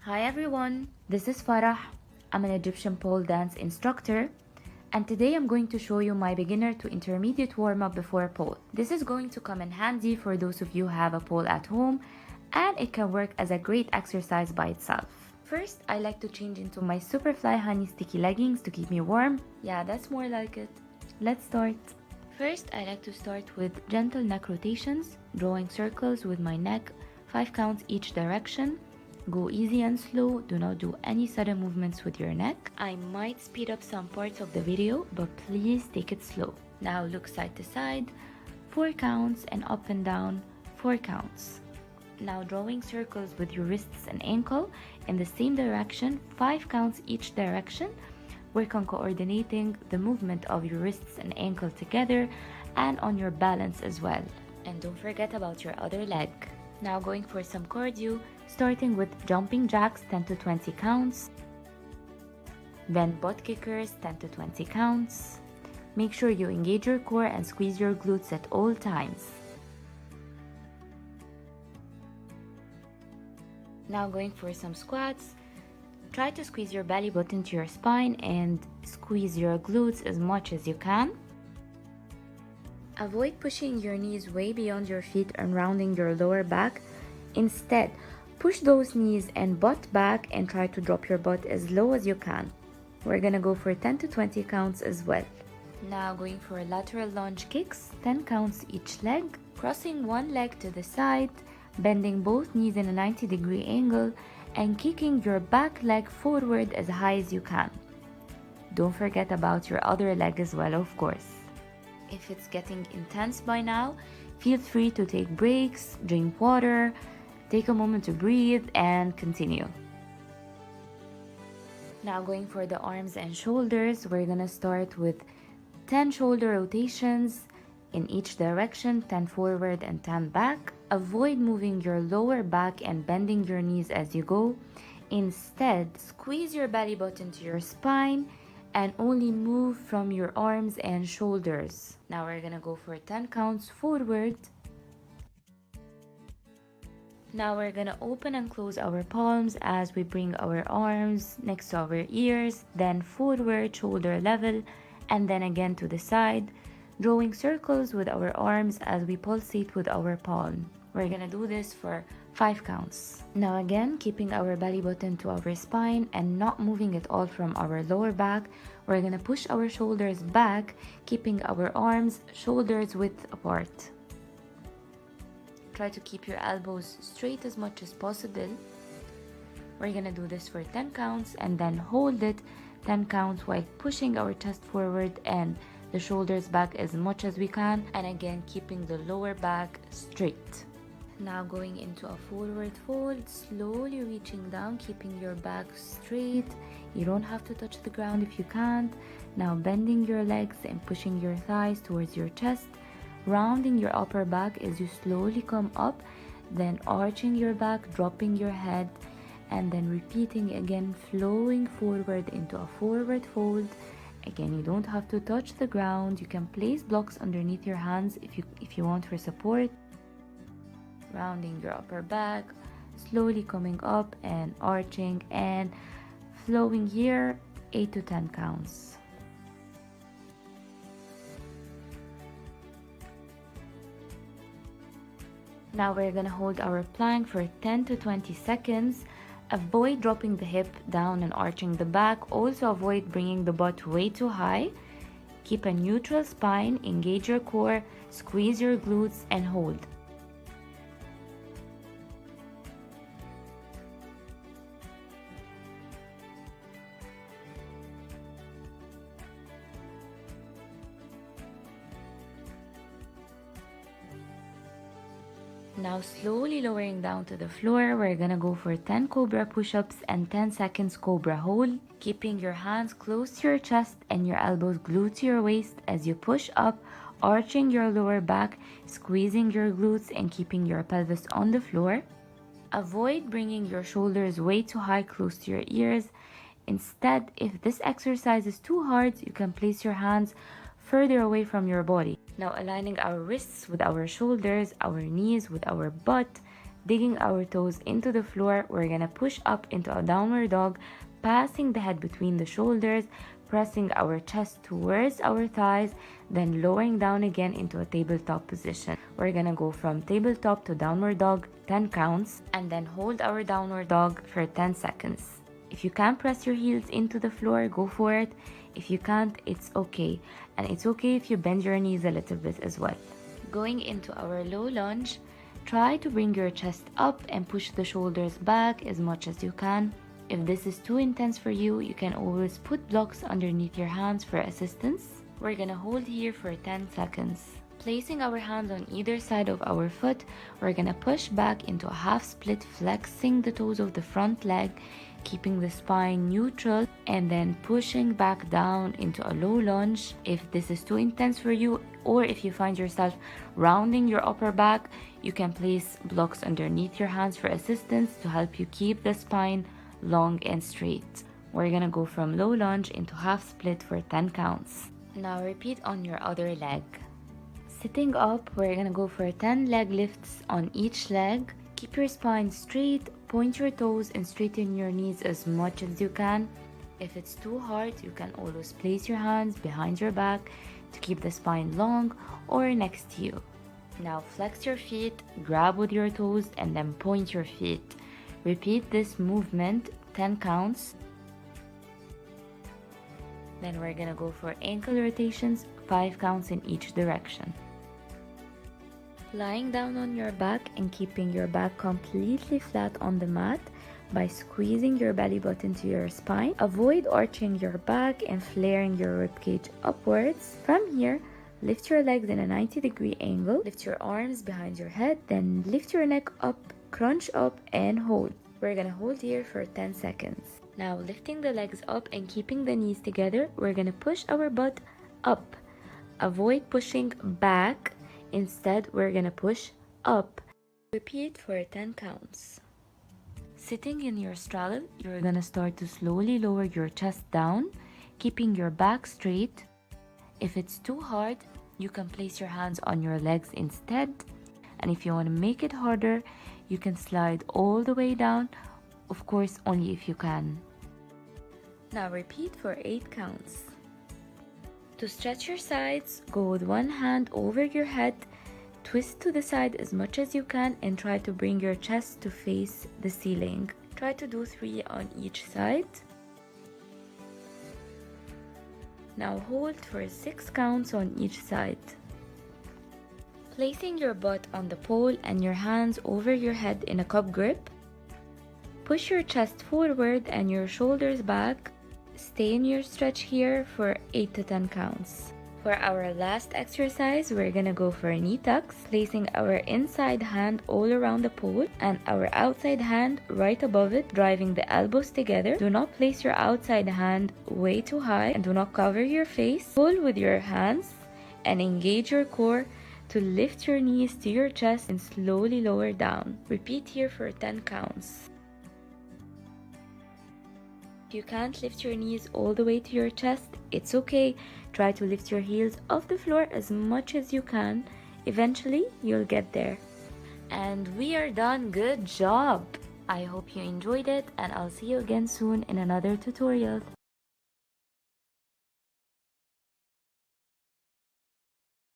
Hi everyone, this is Farah. I'm an Egyptian pole dance instructor, and today I'm going to show you my beginner to intermediate warm-up before pole. This is going to come in handy for those of you who have a pole at home, and it can work as a great exercise by itself. First, I like to change into my Superfly Honey Sticky leggings to keep me warm. Yeah, that's more like it. Let's start. First, I like to start with gentle neck rotations, drawing circles with my neck, 5 counts each direction. Go easy and slow, do not do any sudden movements with your neck. I might speed up some parts of the video, but please take it slow. Now look side to side, 4 counts, and up and down, 4 counts. Now drawing circles with your wrists and ankle in the same direction, 5 counts each direction. Work on coordinating the movement of your wrists and ankle together and on your balance as well. And don't forget about your other leg. Now going for some cardio, starting with jumping jacks 10 to 20 counts, then butt kickers 10 to 20 counts. Make sure you engage your core and squeeze your glutes at all times. Now going for some squats, try to squeeze your belly button to your spine and squeeze your glutes as much as you can. Avoid pushing your knees way beyond your feet and rounding your lower back. Instead, push those knees and butt back and try to drop your butt as low as you can. We're gonna go for 10 to 20 counts as well. Now going for lateral lunge kicks, 10 counts each leg, crossing one leg to the side, bending both knees in a 90-degree angle, and kicking your back leg forward as high as you can. Don't forget about your other leg as well, of course. If it's getting intense by now, feel free to take breaks, drink water, take a moment to breathe, and continue. Now going for the arms and shoulders, we're gonna start with 10 shoulder rotations in each direction, 10 forward and 10 back. Avoid moving your lower back and bending your knees as you go. Instead, squeeze your belly button to your spine and only move from your arms and shoulders. Now we're gonna go for 10 counts forward. Now we're gonna open and close our palms as we bring our arms next to our ears, then forward, shoulder level, and then again to the side, drawing circles with our arms as we pulsate with our palm. We're gonna do this for 5 counts. Now again, keeping our belly button to our spine and not moving at all from our lower back, we're gonna push our shoulders back, keeping our arms shoulders width apart. Try to keep your elbows straight as much as possible. We're gonna do this for 10 counts and then hold it 10 counts while pushing our chest forward and the shoulders back as much as we can, and again keeping the lower back straight. Now going into a forward fold, slowly reaching down, keeping your back straight. You don't have to touch the ground if you can't. Now bending your legs and pushing your thighs towards your chest, rounding your upper back as you slowly come up, then arching your back, dropping your head, and then repeating again, flowing forward into a forward fold. Again, you don't have to touch the ground. You can place blocks underneath your hands if you want for support. Rounding your upper back, slowly coming up and arching and flowing here, 8 to 10 counts. Now we're gonna hold our plank for 10 to 20 seconds. Avoid dropping the hip down and arching the back. Also avoid bringing the butt way too high. Keep a neutral spine, engage your core, squeeze your glutes, and hold. Now slowly lowering down to the floor, we're gonna go for 10 cobra push-ups and 10 seconds cobra hold, keeping your hands close to your chest and your elbows glued to your waist as you push up, arching your lower back, squeezing your glutes, and keeping your pelvis on the floor. Avoid bringing your shoulders way too high close to your ears. Instead, if this exercise is too hard, you can place your hands further away from your body. Now aligning our wrists with our shoulders, our knees with our butt, Digging our toes into the floor, we're gonna push up into a downward dog, passing the head between the shoulders, pressing our chest towards our thighs, then lowering down again into a tabletop position. We're gonna go from tabletop to downward dog 10 counts, and then hold our downward dog for 10 seconds. If you can press your heels into the floor, go for it. If you can't, it's okay. And it's okay if you bend your knees a little bit as well. Going into our low lunge, try to bring your chest up and push the shoulders back as much as you can. If this is too intense for you, you can always put blocks underneath your hands for assistance. We're gonna hold here for 10 seconds. Placing our hands on either side of our foot, we're gonna push back into a half split, flexing the toes of the front leg, keeping the spine neutral, and then pushing back down into a low lunge. If this is too intense for you, or if you find yourself rounding your upper back, you can place blocks underneath your hands for assistance to help you keep the spine long and straight. We're gonna go from low lunge into half split for 10 counts. Now repeat on your other leg. Sitting up, we're gonna go for 10 leg lifts on each leg. Keep your spine straight, point your toes and straighten your knees as much as you can. If it's too hard, you can always place your hands behind your back to keep the spine long or next to you. Now flex your feet, grab with your toes, and then point your feet. Repeat this movement 10 counts. Then we're gonna go for ankle rotations, 5 counts in each direction. Lying down on your back and keeping your back completely flat on the mat by squeezing your belly button to your spine. Avoid arching your back and flaring your ribcage upwards. From here, lift your legs in a 90-degree angle. Lift your arms behind your head, then lift your neck up, crunch up, and hold. We're gonna hold here for 10 seconds. Now lifting the legs up and keeping the knees together, we're gonna push our butt up. Avoid pushing back. Instead, we're gonna push up. Repeat for 10 counts. Sitting in your straddle, you're gonna start to slowly lower your chest down, keeping your back straight. If it's too hard, you can place your hands on your legs instead. And if you wanna make it harder, you can slide all the way down, of course, only if you can. Now repeat for 8 counts. To stretch your sides, go with one hand over your head, twist to the side as much as you can, and try to bring your chest to face the ceiling. Try to do 3 on each side. Now hold for 6 counts on each side. Placing your butt on the pole and your hands over your head in a cup grip. Push your chest forward and your shoulders back. Stay in your stretch here for 8 to 10 counts. For our last exercise, we're gonna go for knee tucks, placing our inside hand all around the pole and our outside hand right above it, driving the elbows together. Do not place your outside hand way too high and do not cover your face. Pull with your hands and engage your core to lift your knees to your chest and slowly lower down. Repeat here for 10 counts. If you can't lift your knees all the way to your chest, it's okay. Try to lift your heels off the floor as much as you can. Eventually, you'll get there. And we are done. Good job! I hope you enjoyed it, and I'll see you again soon in another tutorial.